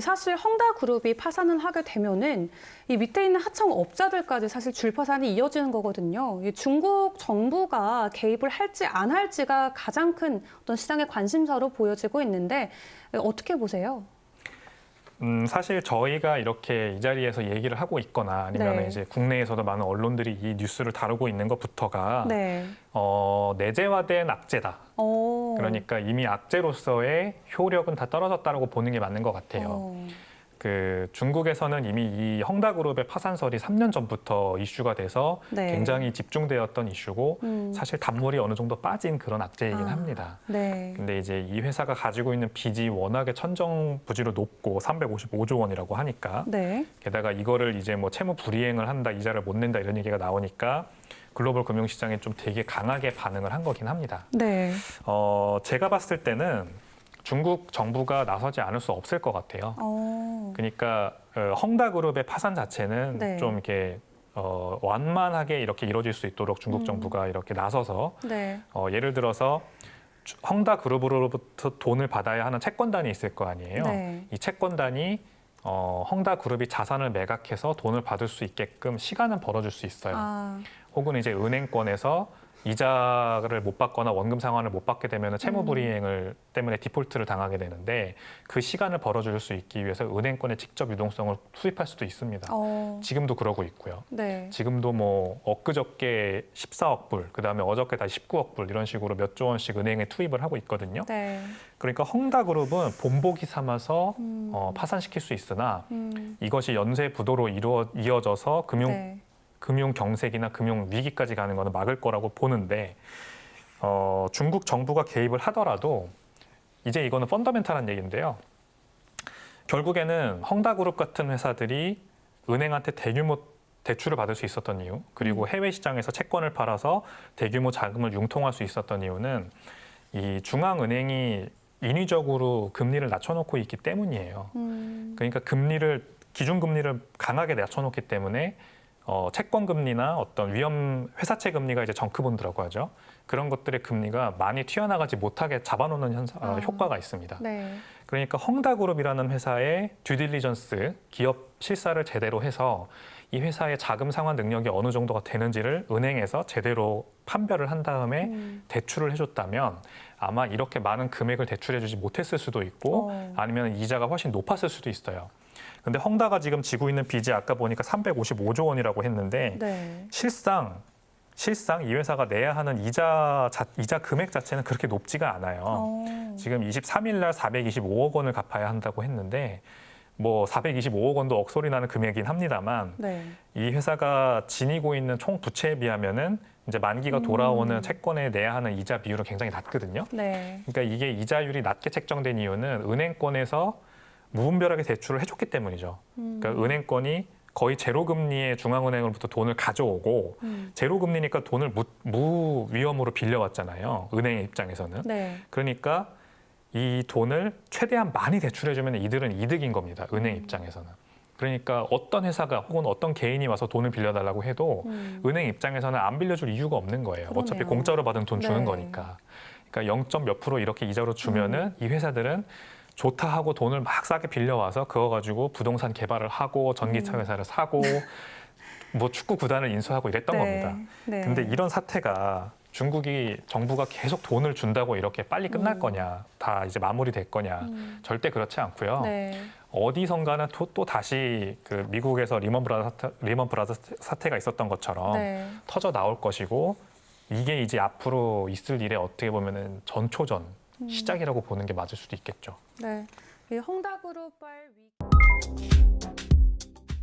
사실 헝다그룹이 파산을 하게 되면은 이 밑에 있는 하청업자들까지 사실 줄파산이 이어지는 거거든요. 이 중국 정부가 개입을 할지 안 할지가 가장 큰 어떤 시장의 관심사로 보여지고 있는데 어떻게 보세요? 사실 저희가 이렇게 이 자리에서 얘기를 하고 있거나 아니면 네. 이제 국내에서도 많은 언론들이 이 뉴스를 다루고 있는 것부터가 네. 내재화된 악재다. 그러니까 이미 악재로서의 효력은 다 떨어졌다고 보는 게 맞는 것 같아요. 그 중국에서는 이미 이 헝다그룹의 파산설이 3년 전부터 이슈가 돼서 네. 굉장히 집중되었던 이슈고 사실 단물이 어느 정도 빠진 그런 악재이긴 합니다. 네. 근데 이제 이 회사가 가지고 있는 빚이 워낙에 천정부지로 높고 355조 원이라고 하니까 네. 게다가 이거를 이제 뭐 채무 불이행을 한다, 이자를 못 낸다 이런 얘기가 나오니까 글로벌 금융시장에 좀 되게 강하게 반응을 한 거긴 합니다. 네. 제가 봤을 때는 중국 정부가 나서지 않을 수 없을 것 같아요. 그러니까 헝다그룹의 파산 자체는 네. 좀 이렇게 완만하게 이렇게 이루어질 수 있도록 중국 정부가 이렇게 나서서 네. 예를 들어서 헝다그룹으로부터 돈을 받아야 하는 채권단이 있을 거 아니에요. 네. 이 채권단이 헝다그룹이 자산을 매각해서 돈을 받을 수 있게끔 시간은 벌어줄 수 있어요. 혹은 이제 은행권에서 이자를 못 받거나 원금 상환을 못 받게 되면 채무 불이행을 때문에 디폴트를 당하게 되는데 그 시간을 벌어줄 수 있기 위해서 은행권에 직접 유동성을 투입할 수도 있습니다. 지금도 그러고 있고요. 네. 지금도 뭐 엊그저께 14억 불, 그다음에 어저께 다시 19억 불 이런 식으로 몇 조 원씩 은행에 투입을 하고 있거든요. 네. 그러니까 헝다그룹은 본보기 삼아서 파산시킬 수 있으나 이것이 연쇄 부도로 이어져서 네. 금융 경색이나 금융 위기까지 가는 거는 막을 거라고 보는데 중국 정부가 개입을 하더라도 이제 이거는 펀더멘탈한 얘기인데요. 결국에는 헝다그룹 같은 회사들이 은행한테 대규모 대출을 받을 수 있었던 이유, 그리고 해외 시장에서 채권을 팔아서 대규모 자금을 융통할 수 있었던 이유는 이 중앙은행이 인위적으로 금리를 낮춰놓고 있기 때문이에요. 그러니까 기준금리를 강하게 낮춰놓기 때문에 채권 금리나 어떤 회사채 금리가 이제 정크본드라고 하죠. 그런 것들의 금리가 많이 튀어나가지 못하게 잡아놓는 효과가 있습니다. 네. 그러니까 헝다그룹이라는 회사의 듀딜리전스, 기업 실사를 제대로 해서 이 회사의 자금 상환 능력이 어느 정도가 되는지를 은행에서 제대로 판별을 한 다음에 대출을 해줬다면 아마 이렇게 많은 금액을 대출해주지 못했을 수도 있고 아니면 이자가 훨씬 높았을 수도 있어요. 근데 헝다가 지금 지고 있는 빚이 아까 보니까 355조 원이라고 했는데 네. 실상 이 회사가 내야 하는 이자 금액 자체는 그렇게 높지가 않아요. 지금 23일 날 425억 원을 갚아야 한다고 했는데 뭐 425억 원도 억소리 나는 금액이긴 합니다만 네. 이 회사가 지니고 있는 총 부채에 비하면은 이제 만기가 돌아오는 채권에 내야 하는 이자 비율은 굉장히 낮거든요. 네. 그러니까 이게 이자율이 낮게 책정된 이유는 은행권에서 무분별하게 대출을 해줬기 때문이죠. 그러니까 은행권이 거의 제로금리의 중앙은행으로부터 돈을 가져오고 제로금리니까 돈을 무위험으로 빌려왔잖아요. 은행의 입장에서는. 네. 그러니까 이 돈을 최대한 많이 대출해주면 이들은 이득인 겁니다. 은행 입장에서는. 그러니까 어떤 회사가 혹은 어떤 개인이 와서 돈을 빌려달라고 해도 은행 입장에서는 안 빌려줄 이유가 없는 거예요. 그러네요. 어차피 공짜로 받은 돈 주는 네. 거니까. 그러니까 0점 몇 프로 이렇게 이자로 주면은 이 회사들은 좋다 하고 돈을 막 싸게 빌려와서 그거 가지고 부동산 개발을 하고 전기차 회사를 사고 뭐 축구 구단을 인수하고 이랬던 겁니다. 네. 근데 이런 사태가 중국이 정부가 계속 돈을 준다고 이렇게 빨리 끝날 거냐, 다 이제 마무리될 거냐, 절대 그렇지 않고요. 네. 어디선가는 또 다시 그 미국에서 리먼 브라더스 사태가 있었던 것처럼 네. 터져 나올 것이고 이게 이제 앞으로 있을 일에 어떻게 보면은 전초전 시작이라고 보는 게 맞을 수도 있겠죠. 네. 이 헝다그룹발 위